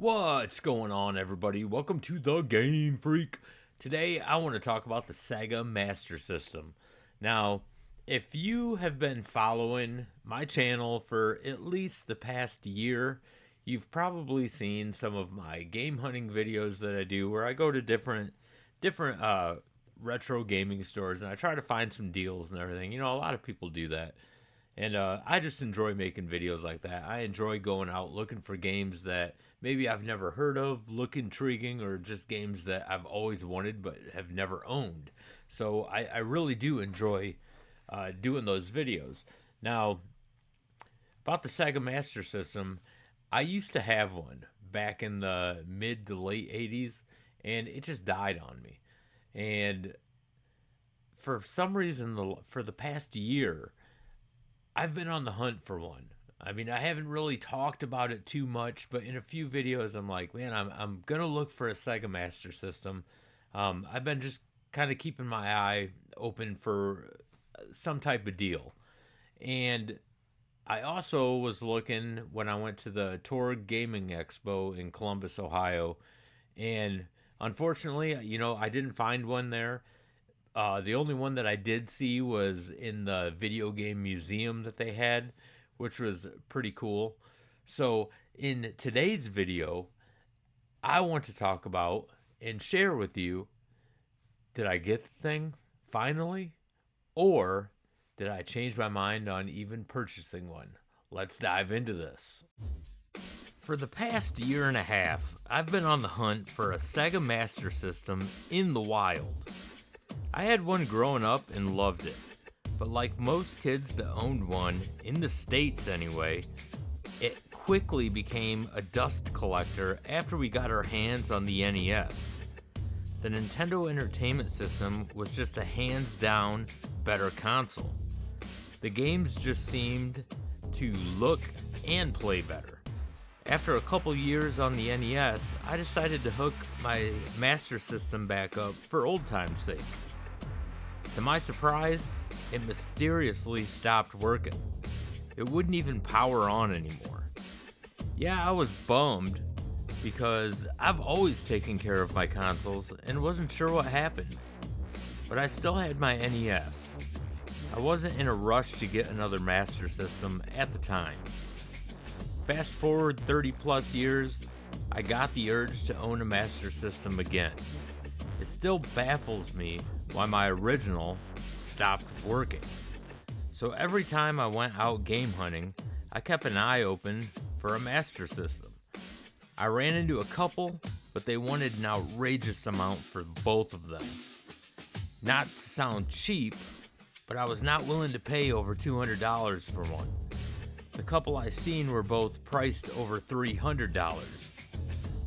What's going on, everybody? Welcome to the GameFreak. Today, I want to talk about the Sega Master System. Now, if you have been following my channel for at least the past year, you've probably seen some of my game hunting videos that I do, where I go to different retro gaming stores and I try to find some deals and everything. You know, a lot of people do that. And I just enjoy making videos like that. I enjoy going out looking for games that maybe I've never heard of, look intriguing, or just games that I've always wanted but have never owned. So I really do enjoy doing those videos. Now, about the Sega Master System, I used to have one back in the mid to late 80s, and it just died on me. And for some reason, for the past year, I've been on the hunt for one. I mean, I haven't really talked about it too much, but in a few videos, I'm like, man, I'm gonna look for a Sega Master System. I've been just kind of keeping my eye open for some type of deal, and I also was looking when I went to the Tour Gaming Expo in Columbus, Ohio, and unfortunately, I didn't find one there. The only one that I did see was in the video game museum that they had, which was pretty cool. So, in today's video, I want to talk about and share with you, did I get the thing finally? Or did I change my mind on even purchasing one? Let's dive into this. For the past year and a half, I've been on the hunt for a Sega Master System in the wild. I had one growing up and loved it, but like most kids that owned one, in the States anyway, it quickly became a dust collector after we got our hands on the NES. The Nintendo Entertainment System was just a hands down better console. The games just seemed to look and play better. After a couple years on the NES, I decided to hook my Master System back up for old time's sake. To my surprise, it mysteriously stopped working. It wouldn't even power on anymore. Yeah, I was bummed because I've always taken care of my consoles and wasn't sure what happened. But I still had my NES. I wasn't in a rush to get another Master System at the time. Fast forward 30 plus years, I got the urge to own a Master System again. It still baffles me why my original stopped working. So every time I went out game hunting, I kept an eye open for a Master System. I ran into a couple, but they wanted an outrageous amount for both of them. Not to sound cheap, but I was not willing to pay over $200 for one. The couple I seen were both priced over $300.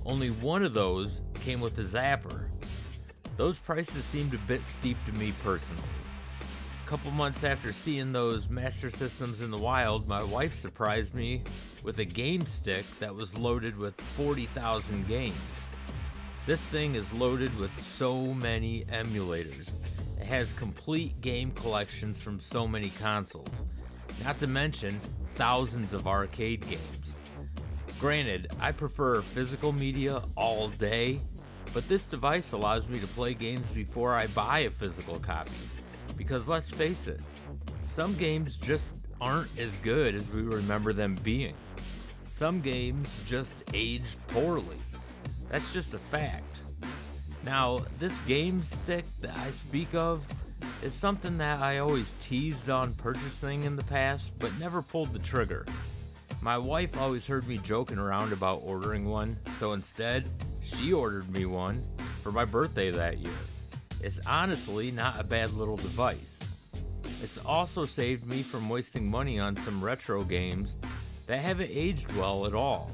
Only one of those came with a zapper. Those prices seemed a bit steep to me personally. A couple months after seeing those Master Systems in the wild, my wife surprised me with a game stick that was loaded with 40,000 games. This thing is loaded with so many emulators. It has complete game collections from so many consoles, not to mention thousands of arcade games. Granted, I prefer physical media all day, but this device allows me to play games before I buy a physical copy. Because let's face it, some games just aren't as good as we remember them being. Some games just aged poorly. That's just a fact. Now, this game stick that I speak of is something that I always teased on purchasing in the past, but never pulled the trigger. My wife always heard me joking around about ordering one, so instead, she ordered me one for my birthday that year. It's honestly not a bad little device. It's also saved me from wasting money on some retro games that haven't aged well at all.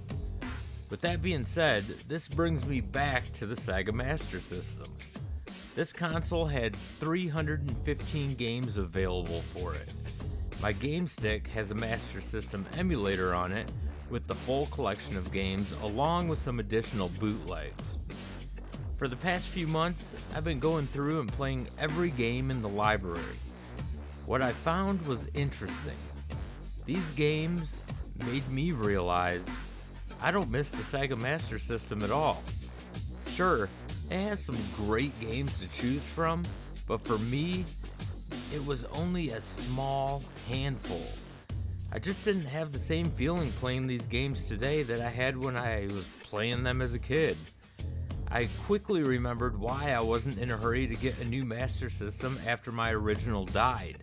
With that being said, this brings me back to the Sega Master System. This console had 315 games available for it. My game stick has a Master System emulator on it with the full collection of games along with some additional bootlegs. For the past few months, I've been going through and playing every game in the library. What I found was interesting. These games made me realize I don't miss the Sega Master System at all. Sure, it has some great games to choose from, but for me, it was only a small handful. I just didn't have the same feeling playing these games today that I had when I was playing them as a kid. I quickly remembered why I wasn't in a hurry to get a new Master System after my original died.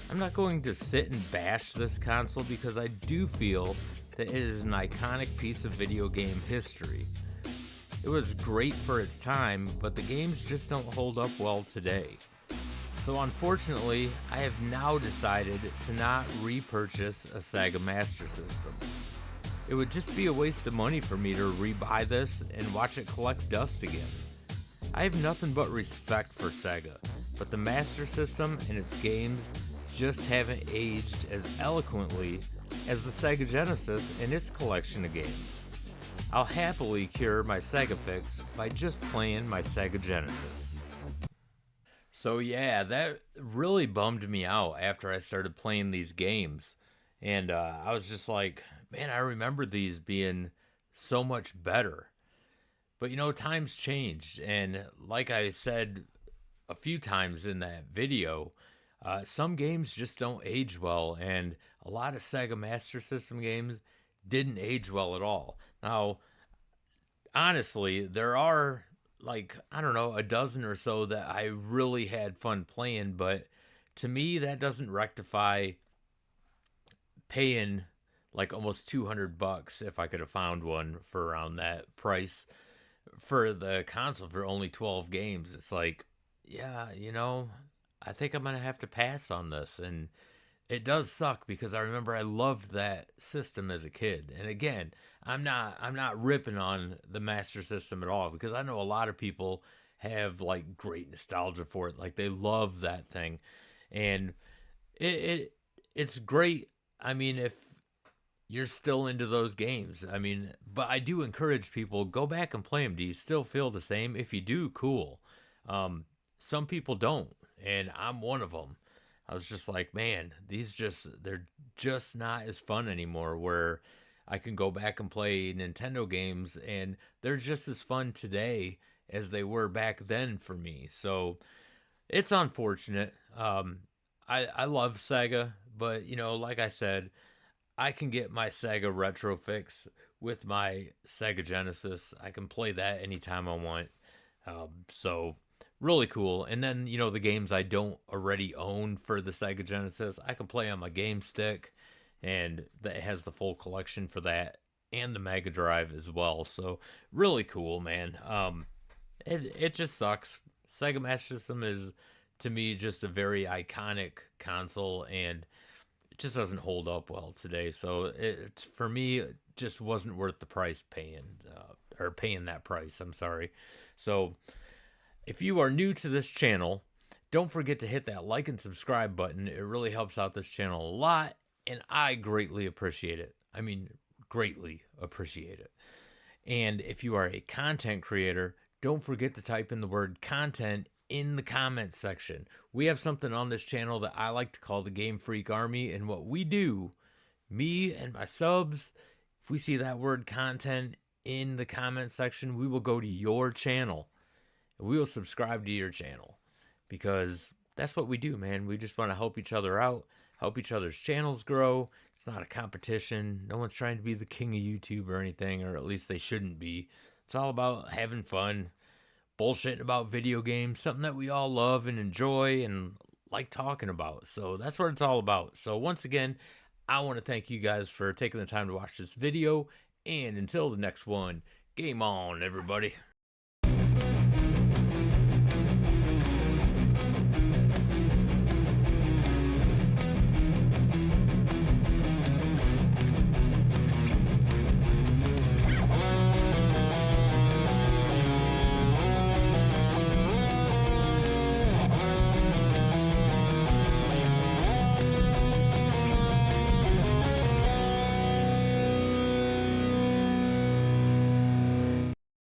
I'm not going to sit and bash this console because I do feel that it is an iconic piece of video game history. It was great for its time, but the games just don't hold up well today. So unfortunately, I have now decided to not repurchase a Sega Master System. It would just be a waste of money for me to rebuy this and watch it collect dust again. I have nothing but respect for Sega, but the Master System and its games just haven't aged as eloquently as the Sega Genesis and its collection of games. I'll happily cure my Sega fix by just playing my Sega Genesis. So yeah, that really bummed me out after I started playing these games. And I was just like, man, I remember these being so much better. But times changed. And like I said a few times in that video, some games just don't age well. And a lot of Sega Master System games didn't age well at all. Now, honestly, there are like, I don't know, a dozen or so that I really had fun playing, but to me, that doesn't rectify paying like almost $200 if I could have found one for around that price for the console for only 12 games. It's like, yeah, I think I'm going to have to pass on this. And it does suck because I remember I loved that system as a kid. And again, I'm not ripping on the Master System at all because I know a lot of people have like great nostalgia for it. Like they love that thing. And it's great. I mean, if you're still into those games, I mean, but I do encourage people, go back and play them. Do you still feel the same? If you do, cool. Some people don't, and I'm one of them. I was just like, man, they're just not as fun anymore, where I can go back and play Nintendo games and they're just as fun today as they were back then for me. So it's unfortunate. I love Sega, but like I said, I can get my Sega retro fix with my Sega Genesis. I can play that anytime I want. So really cool. And then, the games I don't already own for the Sega Genesis, I can play on my Game Stick, and that has the full collection for that and the Mega Drive as well. So really cool, man. It just sucks. Sega Master System is, to me, just a very iconic console, and it just doesn't hold up well today. So it's, for me, it just wasn't worth the price paying, or paying that price. I'm sorry. So if you are new to this channel, don't forget to hit that like and subscribe button. It really helps out this channel a lot, and I greatly appreciate it. I mean, greatly appreciate it. And if you are a content creator, don't forget to type in the word content in the comments section. We have something on this channel that I like to call the GameFreak Army, and what we do, me and my subs, if we see that word content in the comment section, we will go to your channel and we will subscribe to your channel, because that's what we do, man. We just want to help each other out, help each other's channels grow. It's not a competition. No one's trying to be the king of YouTube or anything, or at least they shouldn't be. It's all about having fun, bullshitting about video games, something that we all love and enjoy and like talking about. So that's what it's all about. So once again, I want to thank you guys for taking the time to watch this video. And until the next one, game on, everybody.